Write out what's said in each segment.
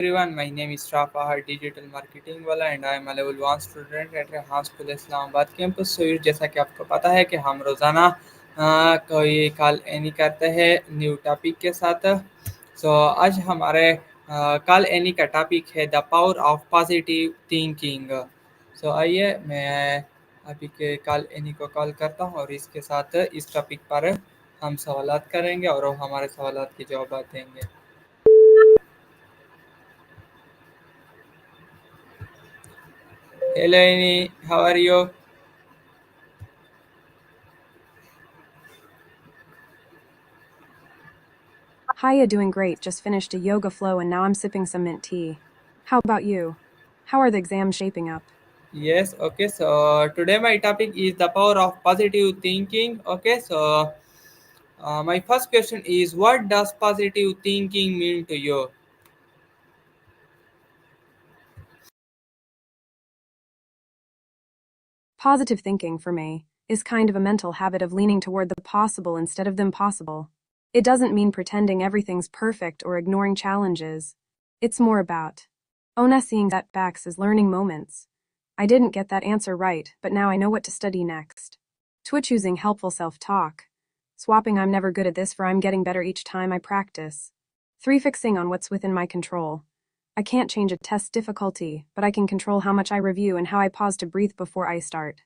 Everyone, my name is Shaheen, digital marketing वाला and I am a level 1 student at Rehan School Islamabad campus. So जैसा कि आपको पता है कि हम रोज़ाना कोई कॉल एनी करते हैं न्यू टॉपिक के साथ। आज हमारे कॉल एनी का टॉपिक है the power of positive thinking. आइए मैं अभी के कॉल एनी को कॉल करता हूँ और इसके साथ इस टॉपिक पर हम सवालात करेंगे और वो हमारे सवालात के जवाब देंगे। Hello, Amy. How are you? Hiya, doing great. Just finished a yoga flow and now I'm sipping some mint tea. How about you? How are the exams shaping up? Yes, okay. Today my topic is the power of positive thinking. Okay, my first question is what does positive thinking mean to you? Positive thinking, for me, is kind of a mental habit of leaning toward the possible instead of the impossible. It doesn't mean pretending everything's perfect or ignoring challenges. It's more about seeing setbacks as learning moments. I didn't get that answer right, but now I know what to study next. Twitch using helpful self-talk. Swapping I'm never good at this for I'm getting better each time I practice. 3. Fixing on what's within my control. I can't change a test difficulty, but I can control how much I review and how I pause to breathe before I start.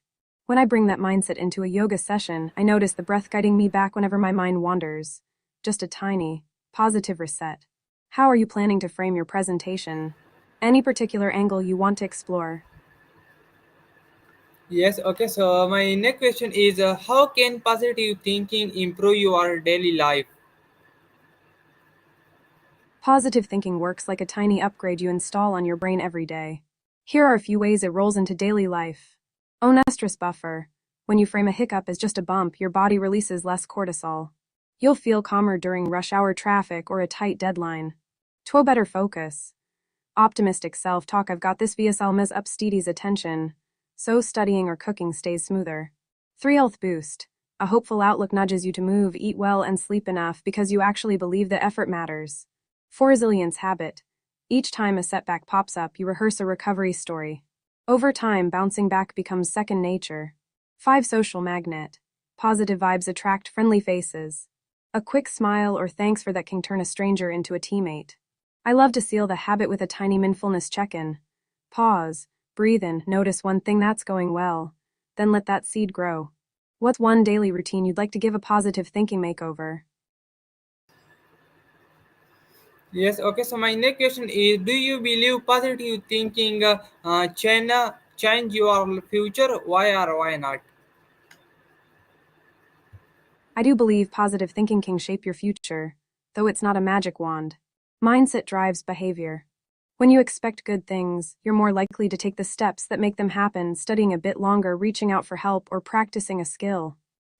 When I bring that mindset into a yoga session, I notice the breath guiding me back whenever my mind wanders. Just a tiny, positive reset. How are you planning to frame your presentation? Any particular angle you want to explore? Yes, okay. My next question is how can positive thinking improve your daily life? Positive thinking works like a tiny upgrade you install on your brain every day. Here are a few ways it rolls into daily life. Own a stress buffer. When you frame a hiccup as just a bump, your body releases less cortisol. You'll feel calmer during rush hour traffic or a tight deadline. 2. Better focus. Optimistic self-talk. I've got this via Salma's up Steedy's attention. So studying or cooking stays smoother. 3. Health boost. A hopeful outlook nudges you to move, eat well, and sleep enough because you actually believe the effort matters. 4. Resilience habit. Each time a setback pops up, you rehearse a recovery story. Over time, bouncing back becomes second nature. 5. Social magnet. Positive vibes attract friendly faces. A quick smile or thanks for that can turn a stranger into a teammate. I love to seal the habit with a tiny mindfulness check-in. Pause, breathe in, notice one thing that's going well. Then let that seed grow. What's one daily routine you'd like to give a positive thinking makeover? Yes, okay. My next question is do you believe positive thinking change your future? Why or why not? I do believe positive thinking can shape your future, though it's not a magic wand. Mindset drives behavior. When you expect good things, you're more likely to take the steps that make them happen, studying a bit longer, reaching out for help, or practicing a skill.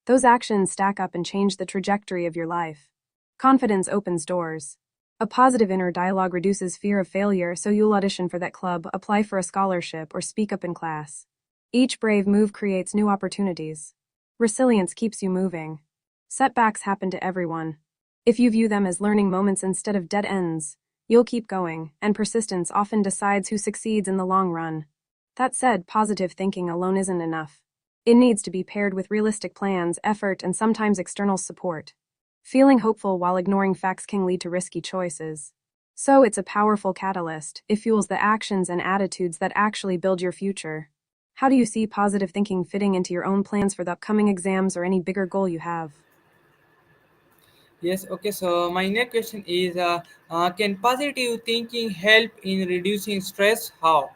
Those actions stack up and change the trajectory of your life. Confidence opens doors. A positive inner dialogue reduces fear of failure, so you'll audition for that club, apply for a scholarship, or speak up in class. Each brave move creates new opportunities. Resilience keeps you moving. Setbacks happen to everyone. If you view them as learning moments instead of dead ends, you'll keep going, and persistence often decides who succeeds in the long run. That said, positive thinking alone isn't enough. It needs to be paired with realistic plans, effort, and sometimes external support. Feeling hopeful while ignoring facts can lead to risky choices. So it's a powerful catalyst. It fuels the actions and attitudes that actually build your future. How do you see positive thinking fitting into your own plans for the upcoming exams or any bigger goal you have? Yes, okay. My next question is can positive thinking help in reducing stress? How?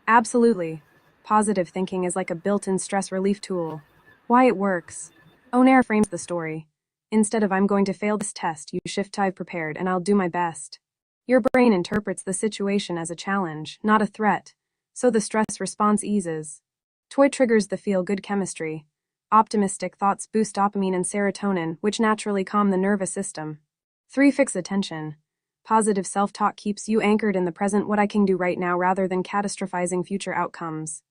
Absolutely. Positive thinking is like a built-in stress relief tool. Why it works. Onair frames the story. Instead of I'm going to fail this test, you shift to I've prepared and I'll do my best. Your brain interprets the situation as a challenge, not a threat, so the stress response eases. Toy triggers the feel-good chemistry. Optimistic thoughts boost dopamine and serotonin, which naturally calm the nervous system. 3. Fix attention. Positive self-talk keeps you anchored in the present, what I can do right now rather than catastrophizing future outcomes.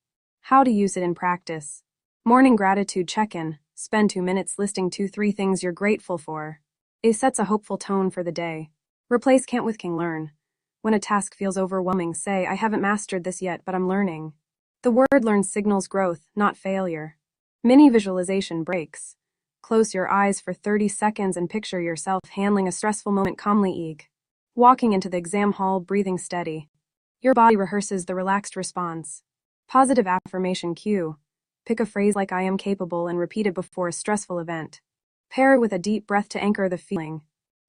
How to use it in practice. Morning gratitude check-in. Spend 2 minutes listing 2-3 things you're grateful for. It sets a hopeful tone for the day. Replace can't with can learn. When a task feels overwhelming, say, I haven't mastered this yet, but I'm learning. The word learn signals growth, not failure. Mini visualization breaks. Close your eyes for 30 seconds and picture yourself handling a stressful moment calmly. Walking into the exam hall, breathing steady. Your body rehearses the relaxed response. Positive affirmation cue. Pick a phrase like I am capable and repeat it before a stressful event. Pair it with a deep breath to anchor the feeling.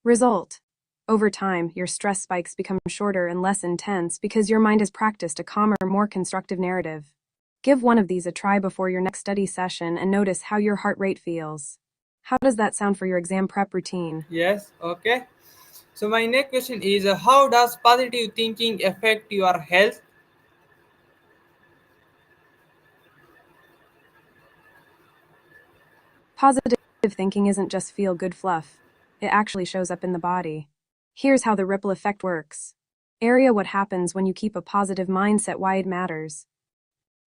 Result. Over time, your stress spikes become shorter and less intense because your mind has practiced a calmer, more constructive narrative. Give one of these a try before your next study session and notice how your heart rate feels. How does that sound for your exam prep routine? Yes, okay. So my next question is how does positive thinking affect your health? Positive thinking isn't just feel-good fluff. It actually shows up in the body. Here's how the ripple effect works. Area what happens when you keep a positive mindset, why it matters.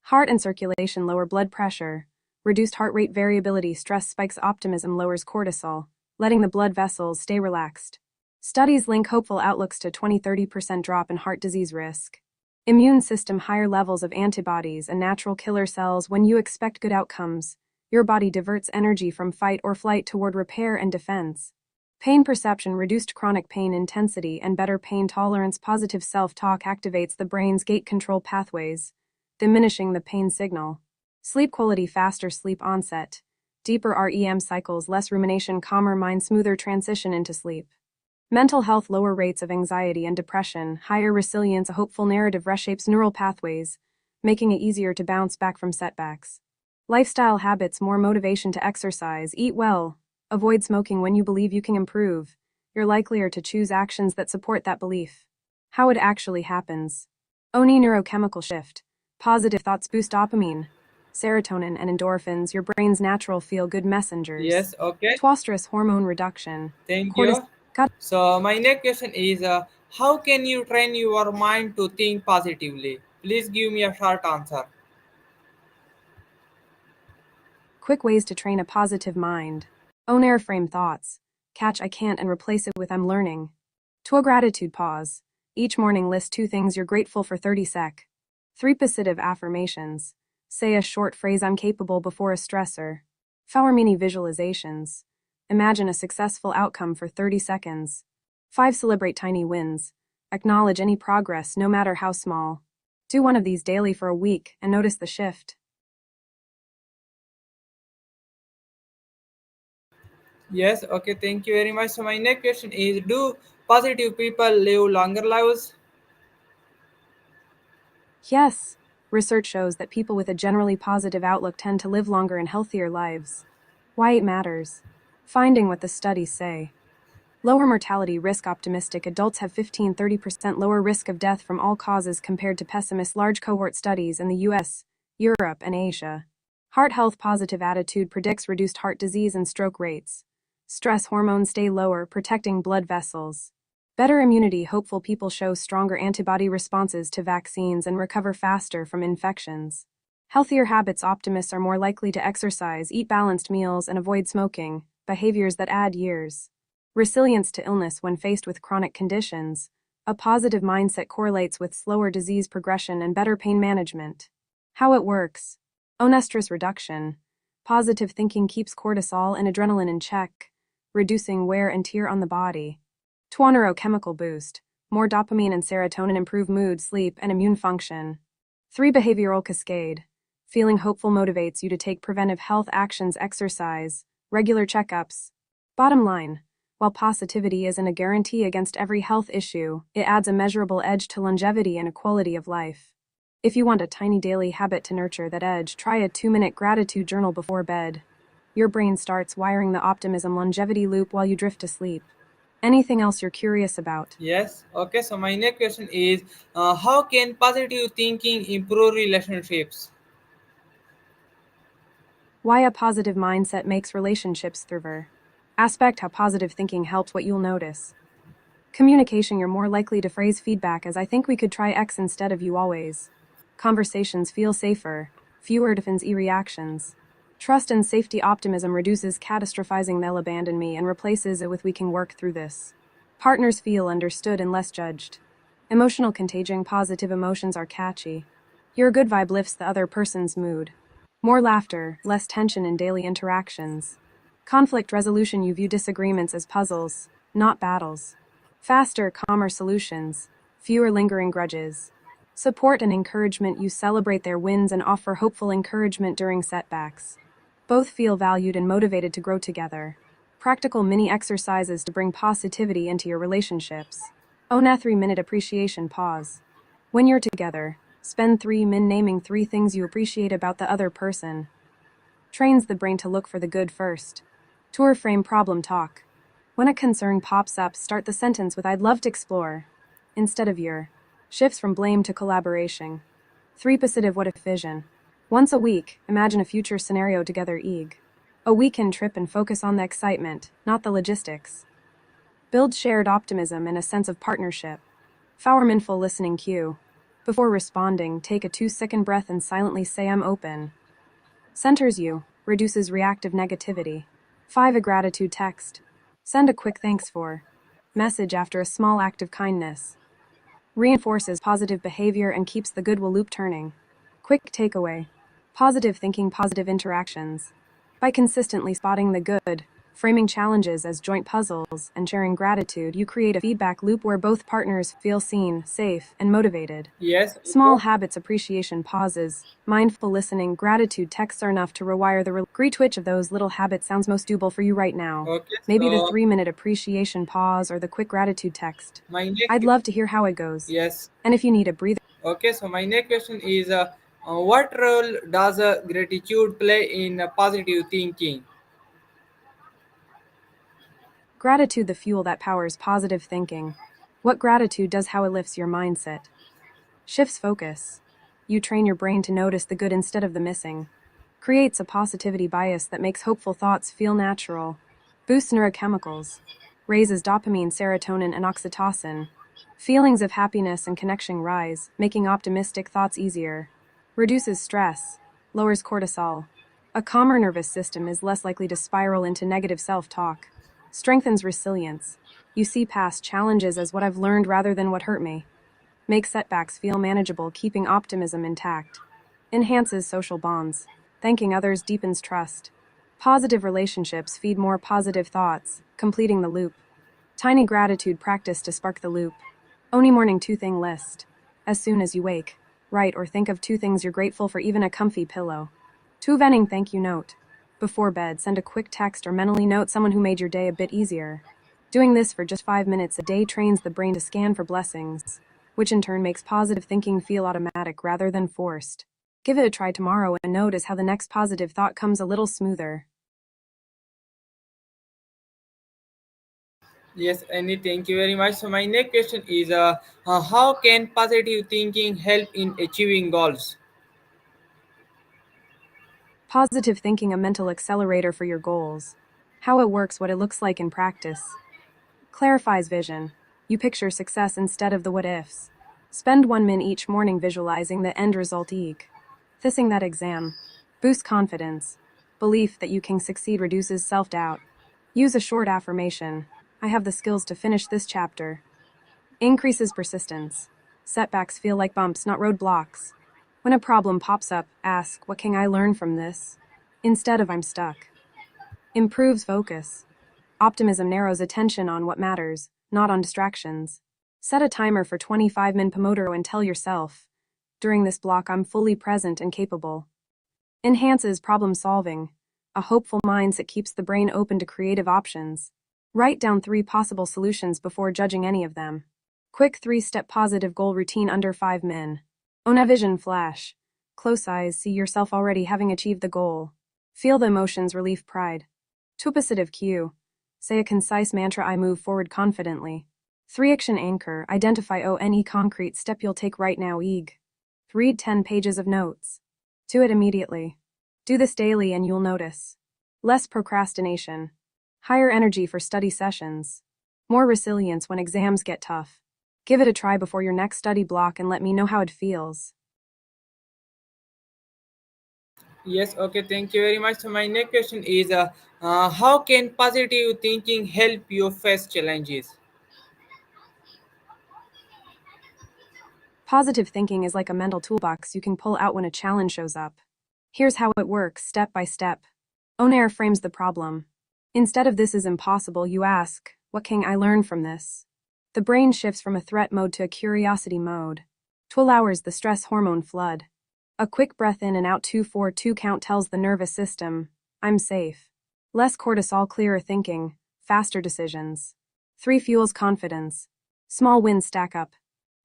Heart and circulation lower blood pressure. Reduced heart rate variability, stress spikes, optimism lowers cortisol, letting the blood vessels stay relaxed. Studies link hopeful outlooks to 20-30% drop in heart disease risk. Immune system higher levels of antibodies and natural killer cells. When you expect good outcomes, your body diverts energy from fight or flight toward repair and defense. Pain perception, reduced chronic pain intensity and better pain tolerance. Positive self-talk activates the brain's gate control pathways, diminishing the pain signal. Sleep quality, faster sleep onset, deeper REM cycles, less rumination, calmer mind, smoother transition into sleep. Mental health, lower rates of anxiety and depression, higher resilience. A hopeful narrative reshapes neural pathways, making it easier to bounce back from setbacks. Lifestyle habits, more motivation to exercise, eat well, avoid smoking. When you believe you can improve, you're likelier to choose actions that support that belief. How it actually happens. ONI neurochemical shift. Positive thoughts boost dopamine, serotonin, and endorphins, your brain's natural feel-good messengers. Yes, okay. Stress hormone reduction. Thank Cortisol. you. So my next question is how can you train your mind to think positively? Please give me a short answer. Quick ways to train a positive mind. Own airframe thoughts. Catch I can't and replace it with I'm learning. To a gratitude pause. Each morning list 2 things you're grateful for 30 sec. 3 positive affirmations. Say a short phrase I'm capable before a stressor. 4 mini visualizations. Imagine a successful outcome for 30 seconds. 5 celebrate tiny wins. Acknowledge any progress no matter how small. Do one of these daily for a week and notice the shift. Yes, okay, thank you very much. So my next question is do positive people live longer lives? Yes, research shows that people with a generally positive outlook tend to live longer and healthier lives. Why it matters. Finding what the studies say. Lower mortality risk. Optimistic adults have 15-30% lower risk of death from all causes compared to pessimists. Large cohort studies in the US, Europe, and Asia. Heart health. Positive attitude predicts reduced heart disease and stroke rates. Stress hormones stay lower, protecting blood vessels. Better immunity. Hopeful people show stronger antibody responses to vaccines and recover faster from infections. Healthier habits. Optimists are more likely to exercise, eat balanced meals, and avoid smoking, behaviors that add years. Resilience to illness. When faced with chronic conditions, a positive mindset correlates with slower disease progression and better pain management. How it works. Stress reduction. Positive thinking keeps cortisol and adrenaline in check, reducing wear and tear on the body. Neurochemical boost. More dopamine and serotonin improve mood, sleep, and immune function. 3 behavioral cascade. Feeling hopeful motivates you to take preventive health actions, exercise, regular checkups. Bottom line. While positivity isn't a guarantee against every health issue, it adds a measurable edge to longevity and quality of life. If you want a tiny daily habit to nurture that edge, try a 2-minute gratitude journal before bed. Your brain starts wiring the optimism longevity loop while you drift to sleep. Anything else you're curious about? Yes, okay. So my next question is how can positive thinking improve relationships? Why a positive mindset makes relationships thriver. Aspect how positive thinking helps. What you'll notice. Communication. You're more likely to phrase feedback as I think we could try X instead of you always. Conversations feel safer, fewer defense reactions. Trust and safety. Optimism reduces catastrophizing, they'll abandon me, and replaces it with we can work through this. Partners feel understood and less judged. Emotional contagion, positive emotions are catchy. Your good vibe lifts the other person's mood. More laughter, less tension in daily interactions. Conflict resolution, you view disagreements as puzzles, not battles. Faster, calmer solutions, fewer lingering grudges. Support and encouragement, you celebrate their wins and offer hopeful encouragement during setbacks. Both feel valued and motivated to grow together. Practical mini exercises to bring positivity into your relationships. Own a 3-minute appreciation pause. When you're together, spend 3 min naming 3 things you appreciate about the other person. Trains the brain to look for the good first. Tour frame problem talk. When a concern pops up, start the sentence with I'd love to explore, instead of your. Shifts from blame to collaboration. 3 positive what if vision. Once a week, imagine a future scenario together. A weekend trip and focus on the excitement, not the logistics. Build shared optimism and a sense of partnership. Mindful listening cue. Before responding, take a 2-second breath and silently say I'm open. Centers you, reduces reactive negativity. 5 a gratitude text. Send a quick thanks for message after a small act of kindness. Reinforces positive behavior and keeps the goodwill loop turning. Quick takeaway. Positive thinking, positive interactions. By consistently spotting the good, framing challenges as joint puzzles, and sharing gratitude, you create a feedback loop where both partners feel seen, safe, and motivated. Yes, Small okay. habits, appreciation pauses, mindful listening, gratitude texts are enough to rewire the agree to which of those little habits sounds most doable for you right now. Okay, Maybe the so 3-minute appreciation pause or the quick gratitude text. my next I'd love to hear how it goes. yes. And if you need a breather, Okay, so my next question is what role does gratitude play in positive thinking? gratitude, the fuel that powers positive thinking. What gratitude does, how it lifts your mindset. Shifts focus. You train your brain to notice the good instead of the missing. Creates a positivity bias that makes hopeful thoughts feel natural. Boosts neurochemicals. Raises dopamine, serotonin, and oxytocin. Feelings of happiness and connection rise, making optimistic thoughts easier. Reduces stress. Lowers cortisol. A calmer nervous system is less likely to spiral into negative self-talk. Strengthens resilience. You see past challenges as what I've learned rather than what hurt me. Makes setbacks feel manageable, keeping optimism intact. Enhances social bonds. Thanking others deepens trust. Positive relationships feed more positive thoughts, completing the loop. Tiny gratitude practice to spark the loop. Only morning 2-thing list. As soon as you wake, write or think of 2 things you're grateful for, even a comfy pillow. 2 vending thank you note. Before bed, send a quick text or mentally note someone who made your day a bit easier. Doing this for just 5 minutes a day trains the brain to scan for blessings, which in turn makes positive thinking feel automatic rather than forced. Give it a try tomorrow and notice how the next positive thought comes a little smoother. Yes, Annie, thank you very much. So my next question is how can positive thinking help in achieving goals? Positive thinking, a mental accelerator for your goals. How it works, what it looks like in practice. Clarifies vision. You picture success instead of the what ifs. Spend 1 min each morning visualizing the end result. Thissing that exam. Boosts confidence. Belief that you can succeed reduces self-doubt. Use a short affirmation. I have the skills to finish this chapter. Increases persistence. Setbacks feel like bumps, not roadblocks. When a problem pops up, ask, what can I learn from this? Instead of I'm stuck. Improves focus. Optimism narrows attention on what matters, not on distractions. Set a timer for 25-min Pomodoro and tell yourself, during this block I'm fully present and capable. Enhances problem solving. A hopeful mindset keeps the brain open to creative options. Write down 3 possible solutions before judging any of them. Quick 3-step positive goal routine under 5 min. Own a vision flash. Close eyes, see yourself already having achieved the goal. Feel the emotions, relief, pride. 2 positive cue. Say a concise mantra, I move forward confidently. 3 action anchor, identify any concrete step you'll take right now. Read 10 pages of notes. Do it immediately. Do this daily and you'll notice. Less procrastination. Higher energy for study sessions. More resilience when exams get tough. Give it a try before your next study block and let me know how it feels. Yes, okay, thank you very much. So my next question is how can positive thinking help you face challenges? Positive thinking is like a mental toolbox you can pull out when a challenge shows up. Here's how it works, step by step. Onair frames the problem. Instead of "this is impossible," you ask, "what can I learn from this?" The brain shifts from a threat mode to a curiosity mode. 12 hours, the stress hormone flood. A quick breath in and out 2-4-2 count tells the nervous system, "I'm safe." Less cortisol, clearer thinking, faster decisions. 3 fuels confidence. Small wins stack up.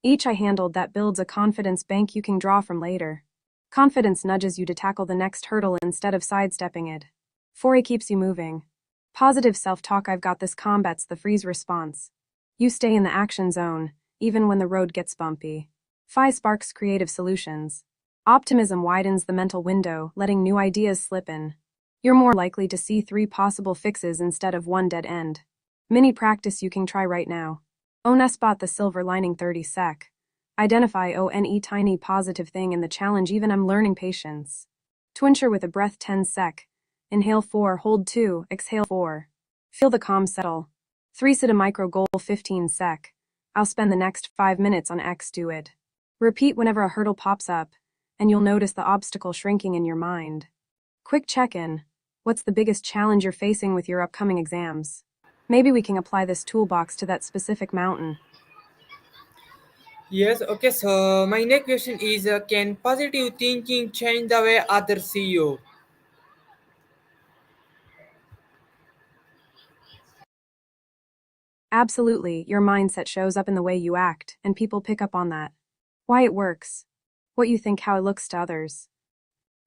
Each I handled that builds a confidence bank you can draw from later. Confidence nudges you to tackle the next hurdle instead of sidestepping it. 4 it keeps you moving. Positive self-talk, "I've got this," combats the freeze response. You stay in the action zone, even when the road gets bumpy. 5 sparks creative solutions. Optimism widens the mental window, letting new ideas slip in. You're more likely to see 3 possible fixes instead of 1 dead end. Mini practice you can try right now. Spot the silver lining 30 sec. Identify tiny positive thing in the challenge, even I'm learning patience. Twincher with a breath 10 sec. Inhale 4, hold 2, exhale 4. Feel the calm settle. 3 set a micro goal 15 sec. I'll spend the next 5 minutes on X, do it. Repeat whenever a hurdle pops up, and you'll notice the obstacle shrinking in your mind. Quick check-in. What's the biggest challenge you're facing with your upcoming exams? Maybe we can apply this toolbox to that specific mountain. Yes, okay, so my next question is can positive thinking change the way others see you? Absolutely, your mindset shows up in the way you act, and people pick up on that. Why it works. What you think, how it looks to others.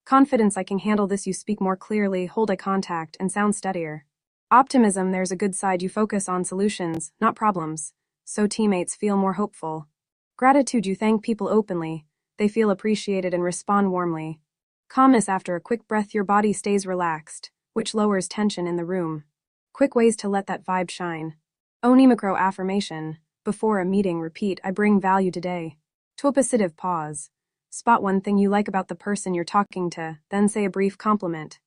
Confidence, "I can handle this," you speak more clearly, hold eye contact, and sound steadier. Optimism, there's a good side, you focus on solutions, not problems, so teammates feel more hopeful. Gratitude, you thank people openly, they feel appreciated and respond warmly. Calmness, after a quick breath your body stays relaxed, which lowers tension in the room. Quick ways to let that vibe shine. Onimicro affirmation, before a meeting repeat, "I bring value today." To a positive pause. Spot one thing you like about the person you're talking to, then say a brief compliment.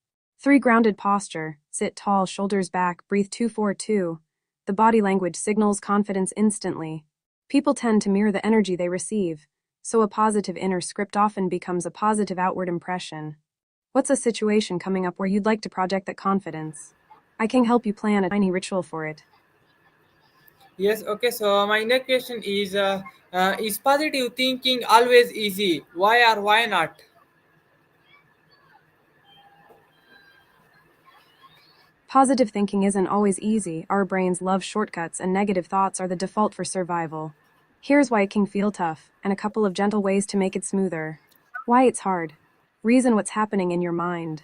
3 grounded posture, sit tall, shoulders back, breathe 2-4-2. The body language signals confidence instantly. People tend to mirror the energy they receive, so a positive inner script often becomes a positive outward impression. What's a situation coming up where you'd like to project that confidence? I can help you plan a tiny ritual for it. Yes, okay, so my next question is positive thinking always easy? Why or why not? Positive thinking isn't always easy, our brains love shortcuts and negative thoughts are the default for survival. Here's why it can feel tough, and a couple of gentle ways to make it smoother. Why it's hard. Reason what's happening in your mind.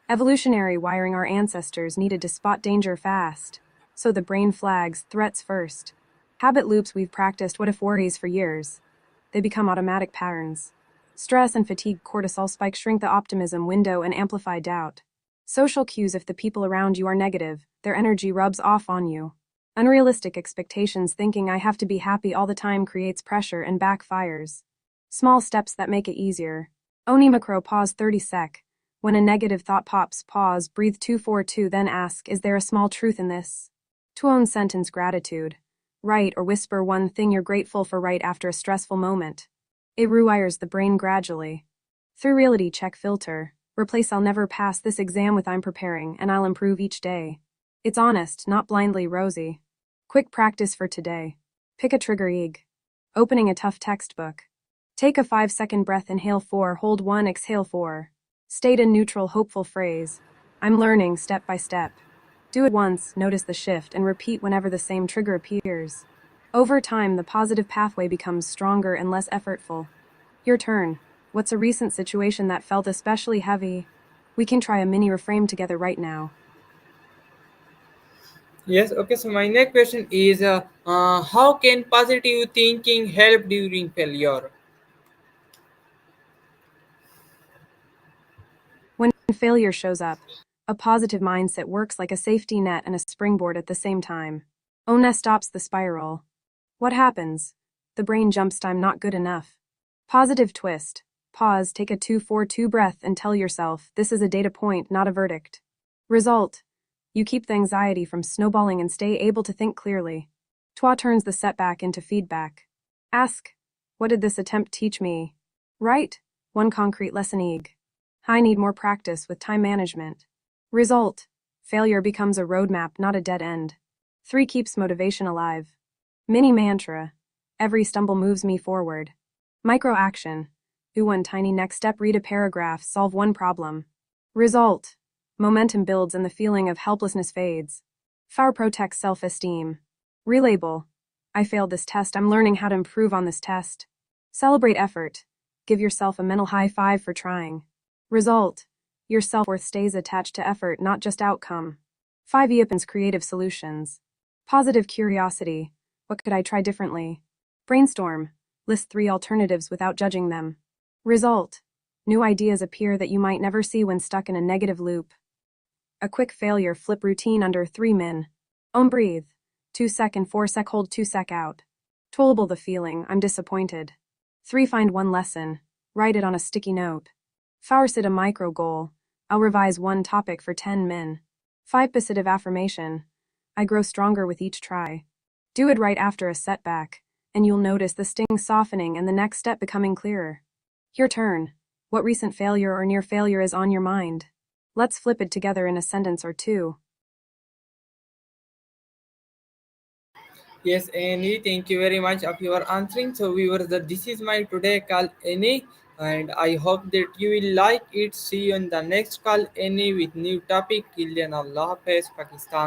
Evolutionary wiring, our ancestors needed to spot danger fast, so the brain flags threats first. Habit loops, we've practiced what if worries for years. They become automatic patterns. Stress and fatigue, cortisol spikes shrink the optimism window and amplify doubt. Social cues, if the people around you are negative, their energy rubs off on you. Unrealistic expectations, thinking "I have to be happy all the time" creates pressure and backfires. Small steps that make it easier. Onimicro, pause 30 sec. When a negative thought pops, pause, breathe 2-4-2, then ask, "Is there a small truth in this?" To own sentence, gratitude. Write or whisper one thing you're grateful for right after a stressful moment. It rewires the brain gradually. Through reality check filter. Replace "I'll never pass this exam" with "I'm preparing and I'll improve each day." It's honest, not blindly rosy. Quick practice for today. Pick a trigger egg. Opening a tough textbook. Take a 5-second breath, inhale 4, hold 1, exhale 4. State a neutral, hopeful phrase. "I'm learning step by step." Do it once, notice the shift, and repeat whenever the same trigger appears. Over time, the positive pathway becomes stronger and less effortful. Your turn. What's a recent situation that felt especially heavy? We can try a mini reframe together right now. Yes, okay, so my next question is how can positive thinking help during failure? When failure shows up, a positive mindset works like a safety net and a springboard at the same time. Ona stops the spiral. What happens? The brain jumps to "I'm not good enough." Positive twist. Pause, take a 2-4-2 breath and tell yourself, "This is a data point, not a verdict." Result. You keep the anxiety from snowballing and stay able to think clearly. Twa turns the setback into feedback. Ask, What did this attempt teach me? Right. One concrete lesson egg. I need more practice with time management. Result. Failure becomes a roadmap, not a dead end. 3 keeps motivation alive. Mini mantra. Every stumble moves me forward. Micro action. One tiny next step, read a paragraph, solve one problem. Result. Momentum builds and the feeling of helplessness fades. FAR protects self-esteem. Relabel. I failed this test, I'm learning how to improve on this test. Celebrate effort. Give yourself a mental high five for trying. Result. Your self-worth stays attached to effort, not just outcome. 5 Yapin's creative solutions. Positive curiosity. What could I try differently? Brainstorm. List 3 alternatives without judging them. Result. New ideas appear that you might never see when stuck in a negative loop. A quick failure, flip routine under 3 min. Breathe. 2 sec and 4 sec, hold 2 sec out. Tollable the feeling, I'm disappointed. 3 find one lesson. Write it on a sticky note. 4 set a micro goal. I'll revise one topic for 10 min. 5 positive affirmation. I grow stronger with each try. Do it right after a setback, and you'll notice the sting softening and the next step becoming clearer. Your turn. What recent failure or near failure is on your mind? Let's flip it together in a sentence or 2. Yes, Annie, thank you very much of your answering. So viewers, that this is my today call Annie, and I hope that you will like it. See you in the next call Annie with new topic. Kilian Allah Hafiz, Pakistan.